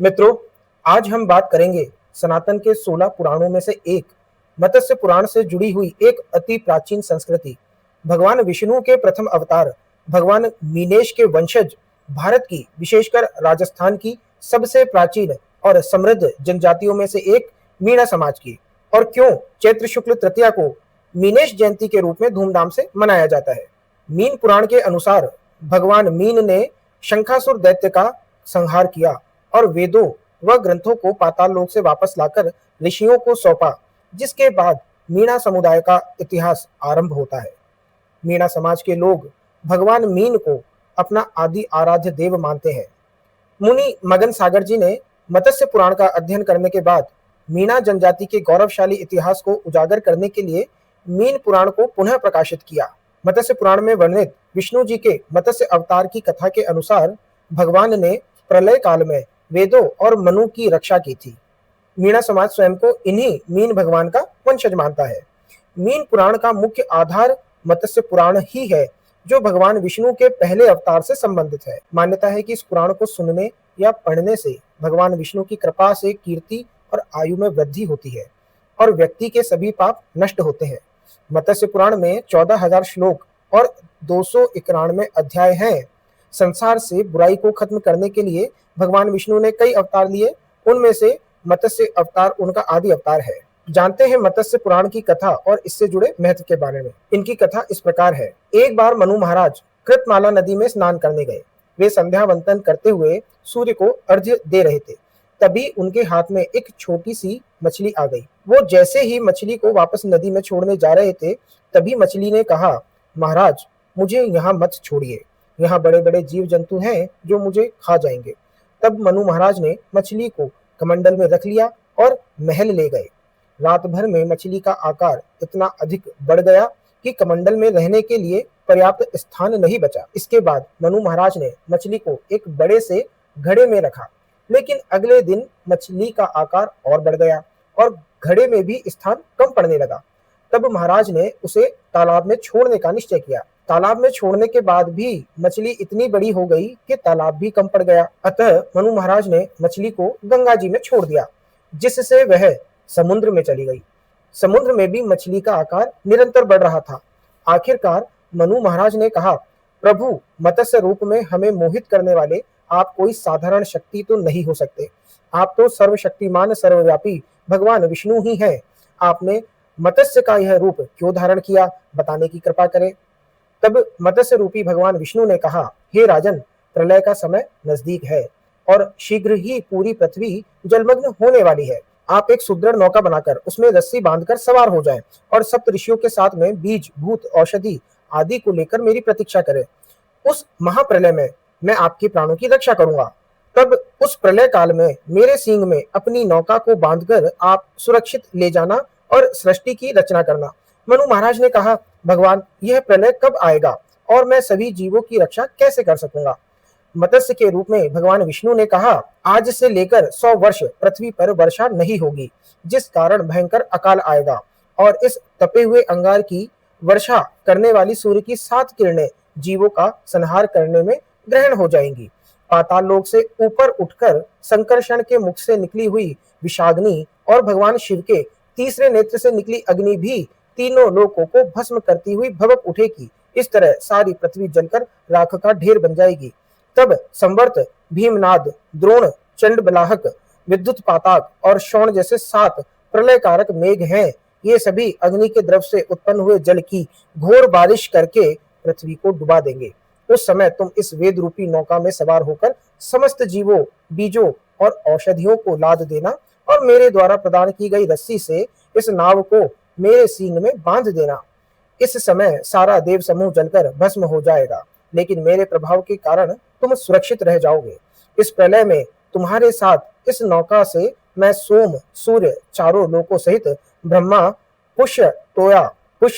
मित्रों, आज हम बात करेंगे सनातन के 16 पुराणों में से एक मत्स्य पुराण से जुड़ी हुई एक अति प्राचीन संस्कृति, भगवान विष्णु के प्रथम अवतार, भगवान मीनेश के वंशज, भारत की विशेषकर राजस्थान की सबसे प्राचीन और समृद्ध जनजातियों में से एक मीणा समाज की, और क्यों चैत्र शुक्ल तृतीया को मीनेश जयंती के रूप में धूमधाम से मनाया जाता है। मीन पुराण के अनुसार भगवान मीन ने शंखासुर दैत्य का संहार किया और वेदों व ग्रंथों को पाताल लोक से वापस लाकर ऋषियों को सौंपा, जिसके बाद मीणा समुदाय का इतिहास आरंभ होता है। मीणा समाज के लोग भगवान मीन को अपना आदि आराध्य देव मानते हैं। मुनि मगन सागर जी ने मत्स्य पुराण का अध्ययन करने के बाद मीणा जनजाति के गौरवशाली इतिहास को उजागर करने के लिए मीन पुराण को पुनः प्रकाशित किया। मत्स्य पुराण में वर्णित विष्णु जी के मत्स्य अवतार की कथा के अनुसार भगवान ने प्रलय काल में वेदों और मनु की रक्षा की थी। मीणा समाज स्वयं को इन्हीं मीन भगवान का वंशज मानता है। मीन पुराण का मुख्य आधार मत्स्य पुराण ही है, जो भगवान विष्णु के पहले अवतार से संबंधित है। मान्यता है कि इस पुराण को सुनने या पढ़ने से भगवान विष्णु की कृपा से कीर्ति और आयु में वृद्धि होती है और व्यक्ति के सभी पाप नष्ट होते हैं। मत्स्य पुराण में 14,000 श्लोक और 291 अध्याय हैं। संसार से बुराई को खत्म करने के लिए भगवान विष्णु ने कई अवतार लिए, उनमें से मत्स्य अवतार उनका आदि अवतार है। जानते हैं मत्स्य पुराण की कथा और इससे जुड़े महत्व के बारे में। इनकी कथा इस प्रकार है। एक बार मनु महाराज कृतमाला नदी में स्नान करने गए। वे संध्या वंदन करते हुए सूर्य को अर्घ्य दे रहे थे। तभी उनके हाथ में एक छोटी सी मछली आ गई। वो जैसे ही मछली को वापस नदी में छोड़ने जा रहे थे, तभी मछली ने कहा, महाराज, मुझे यहाँ मत छोड़िए, यहाँ बड़े बड़े जीव जंतु हैं जो मुझे खा जाएंगे। तब मनु महाराज ने मछली को कमंडल में रख लिया और महल ले गए। रात भर में मछली का आकार इतना अधिक बढ़ गया कि कमंडल में रहने के लिए पर्याप्त स्थान नहीं बचा। इसके बाद मनु महाराज ने मछली को एक बड़े से घड़े में रखा, लेकिन अगले दिन मछली का आकार और बढ़ गया और घड़े में भी स्थान कम पड़ने लगा। तब महाराज ने उसे तालाब में छोड़ने का निश्चय किया। तालाब में छोड़ने के बाद भी मछली इतनी बड़ी हो गई कि तालाब भी कम पड़ गया। अतः मनु महाराज ने मछली को गंगा जी में छोड़ दिया, जिससे वह समुद्र में चली गई। समुद्र में भी मछली का आकार निरंतर बढ़ रहा था। आखिरकार मनु महाराज ने कहा, प्रभु, मत्स्य रूप में हमें मोहित करने वाले आप कोई साधारण शक्ति तो नहीं हो सकते। आप तो सर्वशक्तिमान सर्वव्यापी भगवान विष्णु ही हैं। आपने मत्स्य का यह रूप क्यों धारण किया, बताने की कृपा करें। तब मत्स्य रूपी भगवान विष्णु ने कहा, हे राजन, प्रलय का समय नजदीक है और शीघ्र ही पूरी पृथ्वी जलमग्न होने वाली है। आप एक सुदृढ़ नौका बनाकर उसमें रस्सी बांधकर सवार हो जाएं और सप्त ऋषियों के साथ में बीज, भूत, औषधि आदि को लेकर मेरी प्रतीक्षा करें। उस महाप्रलय में मैं आपके प्राणों की रक्षा करूंगा। तब उस प्रलय काल में मेरे सींग में अपनी नौका को बांधकर आप सुरक्षित ले जाना और सृष्टि की रचना करना। मनु महाराज ने कहा, भगवान, यह प्रलय कब आएगा और मैं सभी जीवों की रक्षा कैसे कर सकूंगा। मत्स्य के रूप में भगवान विष्णु ने कहा, आज से लेकर 100 वर्ष पृथ्वी पर वर्षा नहीं होगी, जिस कारण भयंकर अकाल आएगा और इस तपे हुए अंगार की वर्षा करने वाली सूर्य की 7 किरणें जीवों का संहार करने में ग्रहण हो जाएंगी। पाताल लोक से ऊपर उठकर संकर्षण के मुख से निकली हुई विषाग्नि और भगवान शिव के तीसरे नेत्र से निकली अग्नि भी तीनों लोकों को भस्म करती हुई भभक उठेगी। इस तरह सारी पृथ्वी जलकर राख का ढेर बन जाएगी। तब संवर्त, भीमनाद, द्रोण, चंडबलाहक, विद्युत पाताक और शौण जैसे 7 प्रलय कारक मेघ हैं। ये सभी अग्नि के द्रव से उत्पन्न हुए जल की घोर बारिश करके पृथ्वी को डुबा देंगे। उस समय तुम इस वेद रूपी नौका में सवार होकर समस्त जीवों, बीजों और औषधियों को लाद देना और मेरे द्वारा प्रदान की गई रस्सी से इस नाव को मेरे सींग में बांध देना। इस समय सारा देव समूह जलकर भस्म हो जाएगा, लेकिन मेरे प्रभाव के कारण तुम सुरक्षित रह जाओगे। इस प्रलय में तुम्हारे साथ इस नौका से मैं सोम, सूर्य, चारों लोकों सहित ब्रह्मा, पुष्य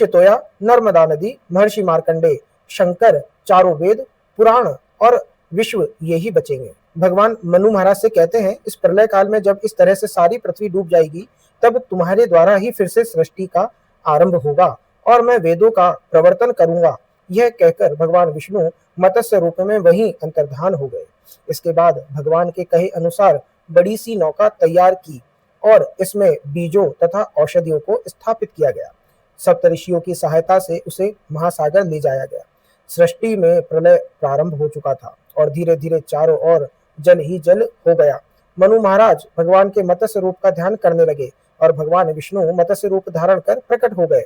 तोया, नर्मदा नदी, महर्षि मार्कंडे, शंकर, चारों वेद, पुराण और विश्व यही बचेंगे। भगवान मनु महाराज से कहते हैं, इस प्रलय काल में जब इस तरह से सारी पृथ्वी डूब जाएगी, तब तुम्हारे द्वारा ही फिर से सृष्टि का आरंभ होगा और मैं वेदों का प्रवर्तन करूंगा। यह कहकर भगवान विष्णु मत्स्य रूप में वहीं अंतर्धान हो गए। इसके बाद भगवान के कहे अनुसार बड़ी सी नौका तैयार की और इसमें बीजों तथा औषधियों को स्थापित किया गया। सप्तऋषियों की सहायता से उसे महासागर ले जाया गया। सृष्टि में प्रलय प्रारंभ हो चुका था और धीरे धीरे चारों ओर जल ही जल हो गया। मनु महाराज भगवान के मत्स्य रूप का ध्यान करने लगे और भगवान विष्णु मत्स्य रूप धारण कर प्रकट हो गए।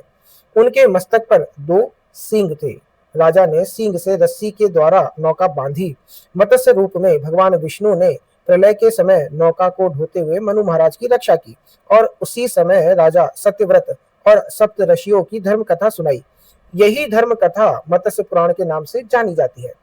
उनके मस्तक पर 2 सींग थे। राजा ने सींग से रस्सी के द्वारा नौका बांधी। मत्स्य रूप में भगवान विष्णु ने प्रलय के समय नौका को ढोते हुए मनु महाराज की रक्षा की और उसी समय राजा सत्यव्रत और सप्त ऋषियों की धर्म कथा सुनाई। यही धर्म कथा मत्स्य पुराण के नाम से जानी जाती है।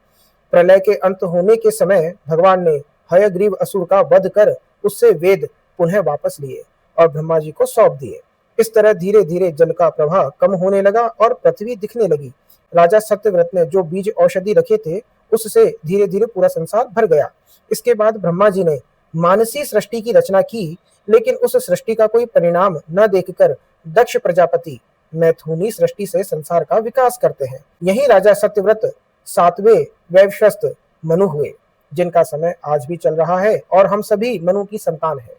प्रलय के अंत होने के समय भगवान ने हयग्रीव असुर का वध कर उससे वेद पुनः वापस लिए और ब्रह्मा जी को सौंप दिए। इस तरह धीरे धीरे जल का प्रवाह कम होने लगा और पृथ्वी दिखने लगी। राजा सत्यव्रत ने जो बीज औषधि रखे थे उससे धीरे धीरे पूरा संसार भर गया। इसके बाद ब्रह्मा जी ने मानसी सृष्टि की रचना की, लेकिन उस सृष्टि का कोई परिणाम न देखकर दक्ष प्रजापति मैथुनी सृष्टि से संसार का विकास करते हैं। यही राजा सत्यव्रत 7वें वैवस्वत मनु हुए, जिनका समय आज भी चल रहा है और हम सभी मनु की संतान हैं।